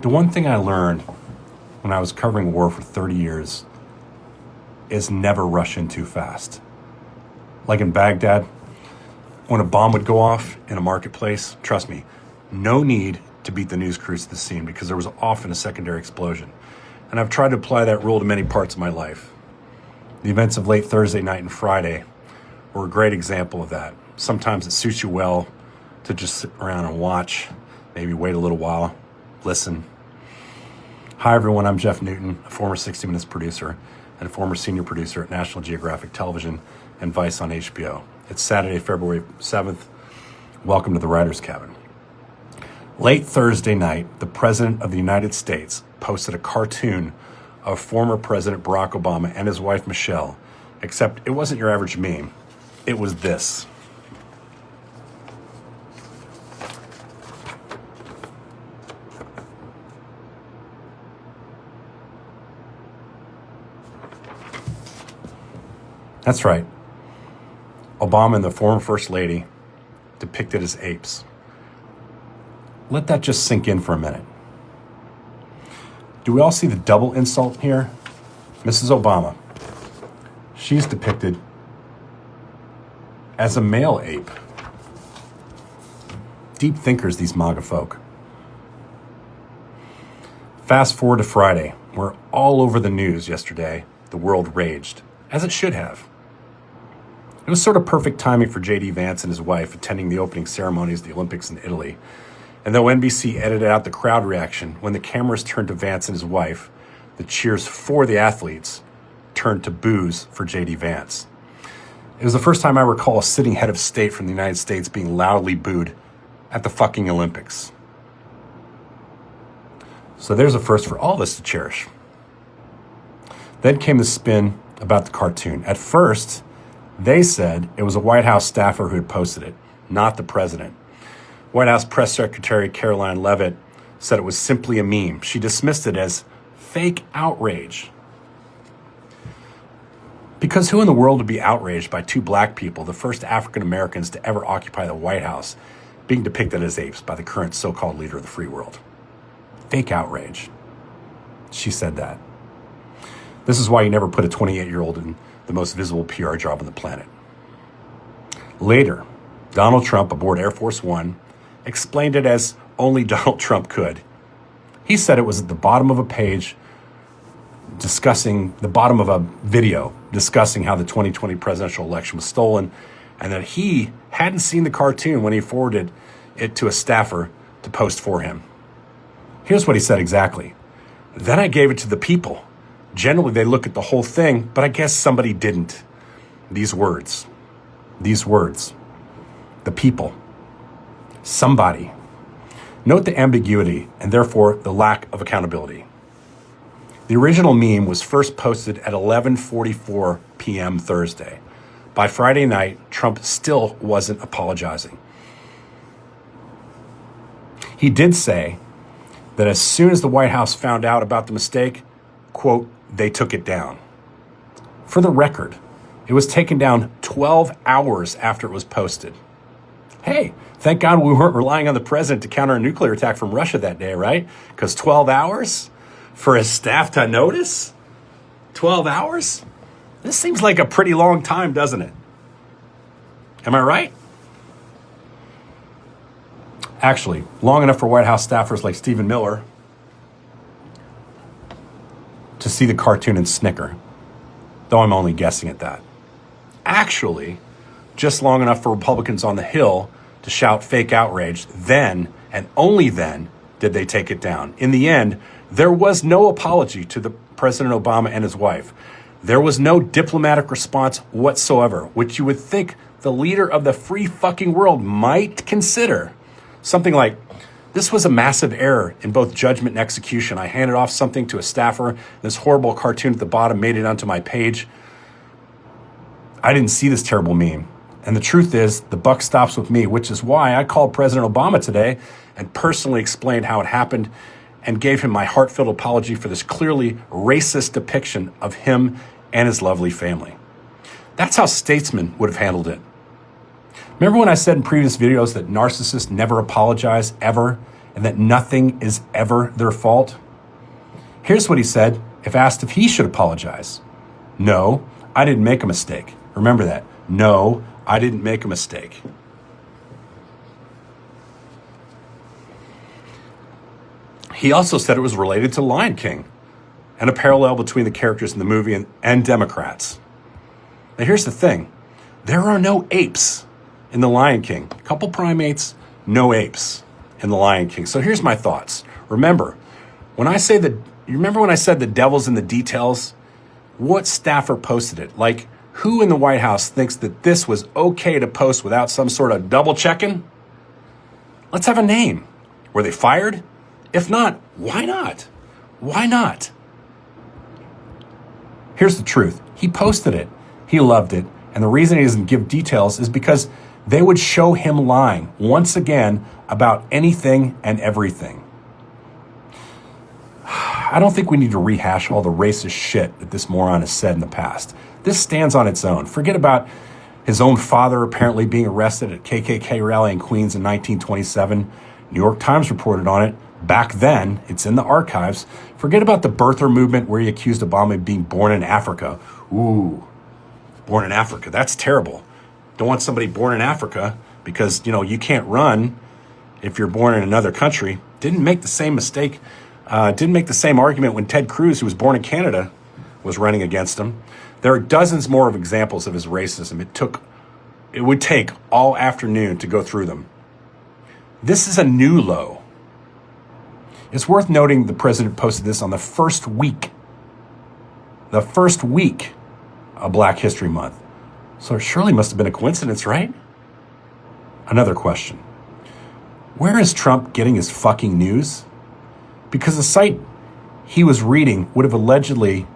The one thing I learned when I was covering war for 30 years is never rush in too fast. Like in Baghdad, when a bomb would go off in a marketplace, trust me, no need to beat the news crews to the scene because there was often a secondary explosion. And I've tried to apply that rule to many parts of my life. The events of late Thursday night and Friday were a great example of that. Sometimes it suits you well to just sit around and watch, maybe wait a little while, listen. Hi everyone, I'm Jeff Newton, a former 60 Minutes producer and a former senior producer at National Geographic Television and Vice on HBO. It's Saturday, February 7th. Welcome to the Writer's Cabin. Late Thursday night, the President of the United States posted a cartoon of former President Barack Obama and his wife Michelle, except it wasn't your average meme. It was this. That's right. Obama and the former First Lady depicted as apes. Let that just sink in for a minute. Do we all see the double insult here? Mrs. Obama, she's depicted as a male ape. Deep thinkers, these MAGA folk. Fast forward to Friday, where all over the news yesterday, the world raged, as it should have. It was sort of perfect timing for J.D. Vance and his wife attending the opening ceremonies of the Olympics in Italy. And though NBC edited out the crowd reaction, when the cameras turned to Vance and his wife, the cheers for the athletes turned to boos for J.D. Vance. It was the first time I recall a sitting head of state from the United States being loudly booed at the fucking Olympics. So there's a first for all of us to cherish. Then came the spin about the cartoon. At first, they said it was a White House staffer who had posted it, not the president. White House Press Secretary Caroline Leavitt said it was simply a meme. She dismissed it as fake outrage. Because who in the world would be outraged by two black people, the first African Americans to ever occupy the White House, being depicted as apes by the current so-called leader of the free world? Fake outrage. She said that. This is why you never put a 28-year-old in the most visible PR job on the planet. Later, Donald Trump aboard Air Force One explained it as only Donald Trump could. He said it was at the bottom of a page the bottom of a video discussing how the 2020 presidential election was stolen, and that he hadn't seen the cartoon when he forwarded it to a staffer to post for him. Here's what he said exactly. Then I gave it to the people. Generally, they look at the whole thing, but I guess somebody didn't. These words, the people, somebody. Note the ambiguity and therefore the lack of accountability. The original meme was first posted at 11:44 p.m. Thursday. By Friday night, Trump still wasn't apologizing. He did say that as soon as the White House found out about the mistake, quote, they took it down. For the record, it was taken down 12 hours after it was posted. Hey, thank God we weren't relying on the president to counter a nuclear attack from Russia that day, right? Because 12 hours for his staff to notice? 12 hours? This seems like a pretty long time, doesn't it? Am I right? Actually, long enough for White House staffers like Stephen Miller to see the cartoon and snicker, though I'm only guessing at that. Actually, just long enough for Republicans on the Hill to shout fake outrage, then, and only then, did they take it down. In the end, there was no apology to the President Obama and his wife. There was no diplomatic response whatsoever, which you would think the leader of the free fucking world might consider. Something like, this was a massive error in both judgment and execution. I handed off something to a staffer. This horrible cartoon at the bottom made it onto my page. I didn't see this terrible meme. And the truth is, the buck stops with me, which is why I called President Obama today and personally explained how it happened and gave him my heartfelt apology for this clearly racist depiction of him and his lovely family. That's how statesmen would have handled it. Remember when I said in previous videos that narcissists never apologize, ever, and that nothing is ever their fault? Here's what he said if asked if he should apologize. No, I didn't make a mistake. Remember that. No, I didn't make a mistake. He also said it was related to Lion King and a parallel between the characters in the movie and Democrats. Now here's the thing. There are no apes in the Lion King. A couple primates, no apes in the Lion King. So here's my thoughts. Remember when I said the devil's in the details? What staffer posted it? Like, who in the White House thinks that this was okay to post without some sort of double checking? Let's have a name. Were they fired? If not, why not? Why not? Here's the truth. He posted it. He loved it. And the reason he doesn't give details is because they would show him lying once again about anything and everything. I don't think we need to rehash all the racist shit that this moron has said in the past. This stands on its own. Forget about his own father apparently being arrested at a KKK rally in Queens in 1927. New York Times reported on it. Back then, it's in the archives. Forget about the birther movement where he accused Obama of being born in Africa. Ooh, born in Africa. That's terrible. Don't want somebody born in Africa because, you can't run if you're born in another country. Didn't make the same mistake. Didn't make the same argument when Ted Cruz, who was born in Canada, was running against him. There are dozens more of examples of his racism. It would take all afternoon to go through them. This is a new low. It's worth noting the president posted this on the first week of Black History Month. So it surely must have been a coincidence, right? Another question. Where is Trump getting his fucking news? Because the site he was reading would have allegedly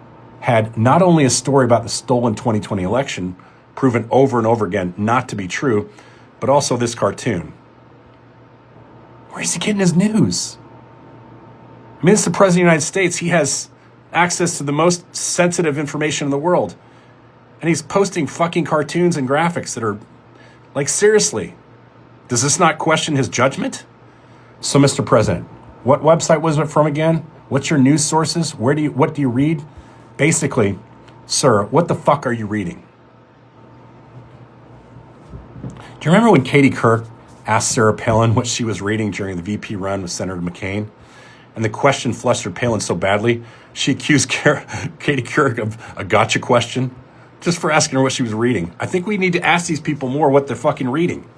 had not only a story about the stolen 2020 election, proven over and over again not to be true, but also this cartoon. Where is he getting his news? I mean, it's the President of the United States. He has access to the most sensitive information in the world. And he's posting fucking cartoons and graphics that are, like, seriously. Does this not question his judgment? So, Mr. President, what website was it from again? What's your news sources? What do you read? Basically, sir, what the fuck are you reading? Do you remember when Katie Couric asked Sarah Palin what she was reading during the VP run with Senator McCain? And the question flustered Palin so badly, she accused Katie Couric of a gotcha question just for asking her what she was reading. I think we need to ask these people more what they're fucking reading.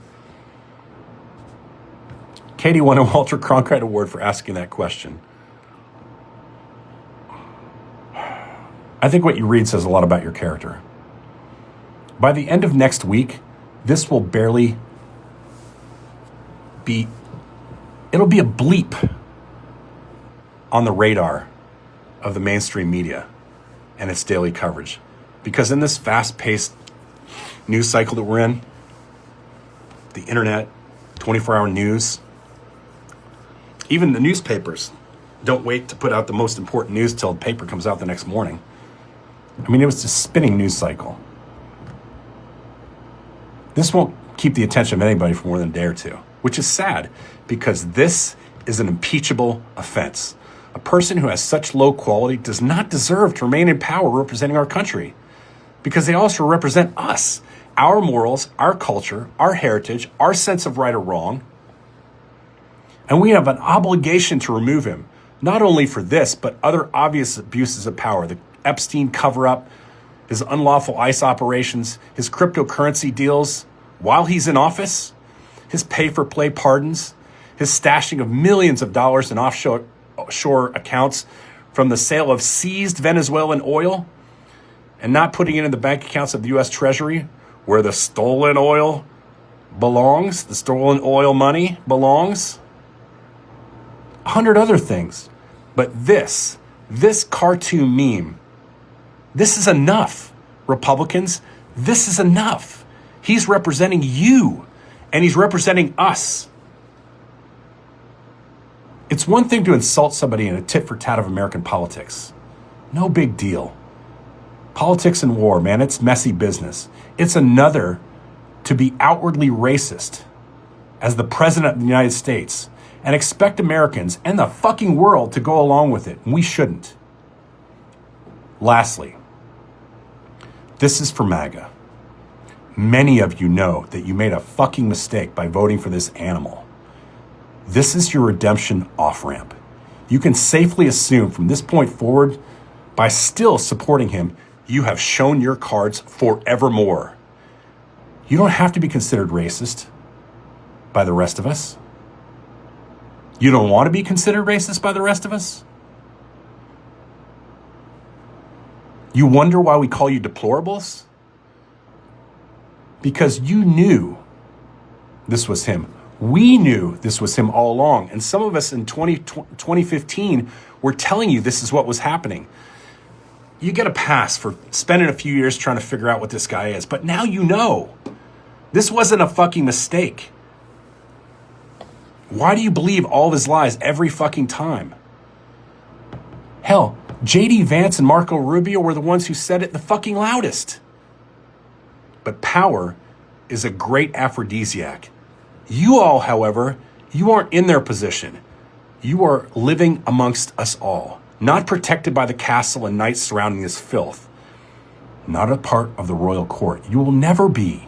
Katie won a Walter Cronkite Award for asking that question. I think what you read says a lot about your character. By the end of next week, this will barely be, it'll be a bleep on the radar of the mainstream media and its daily coverage. Because in this fast-paced news cycle that we're in, the internet, 24-hour news, even the newspapers don't wait to put out the most important news till the paper comes out the next morning. I mean, it was a spinning news cycle. This won't keep the attention of anybody for more than a day or two, which is sad because this is an impeachable offense. A person who has such low quality does not deserve to remain in power representing our country because they also represent us, our morals, our culture, our heritage, our sense of right or wrong. And we have an obligation to remove him, not only for this, but other obvious abuses of power, the Epstein cover-up, his unlawful ICE operations, his cryptocurrency deals while he's in office, his pay-for-play pardons, his stashing of millions of dollars in offshore accounts from the sale of seized Venezuelan oil and not putting it in the bank accounts of the U.S. Treasury where the stolen oil belongs, the stolen oil money belongs. 100 other things. But this cartoon meme, this is enough, Republicans. This is enough. He's representing you, and he's representing us. It's one thing to insult somebody in a tit-for-tat of American politics. No big deal. Politics and war, man, it's messy business. It's another to be outwardly racist as the President of the United States and expect Americans and the fucking world to go along with it. And we shouldn't. Lastly, this is for MAGA. Many of you know that you made a fucking mistake by voting for this animal. This is your redemption off-ramp. You can safely assume from this point forward, by still supporting him, you have shown your cards forevermore. You don't have to be considered racist by the rest of us. You don't want to be considered racist by the rest of us? You wonder why we call you deplorables? Because you knew this was him. We knew this was him all along. And some of us in 2015 were telling you this is what was happening. You get a pass for spending a few years trying to figure out what this guy is. But now you know. This wasn't a fucking mistake. Why do you believe all of his lies every fucking time? Hell, J.D. Vance and Marco Rubio were the ones who said it the fucking loudest. But power is a great aphrodisiac. You all, however, you aren't in their position. You are living amongst us all, not protected by the castle and knights surrounding this filth. Not a part of the royal court. You will never be.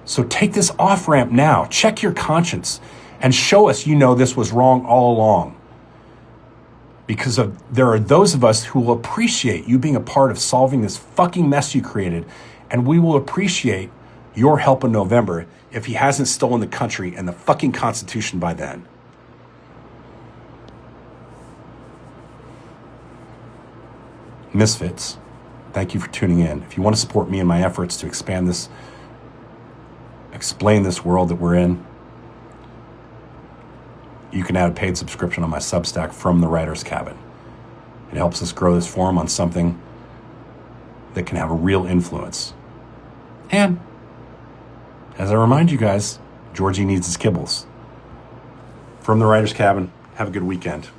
So take this off-ramp now, check your conscience, and show us you know this was wrong all along. Because there are those of us who will appreciate you being a part of solving this fucking mess you created, and we will appreciate your help in November if he hasn't stolen the country and the fucking Constitution by then. Misfits, thank you for tuning in. If you want to support me in my efforts to explain this world that we're in, you can add a paid subscription on my Substack from the Writer's Cabin. It helps us grow this forum on something that can have a real influence. And as I remind you guys, Georgie needs his kibbles. From the Writer's Cabin, have a good weekend.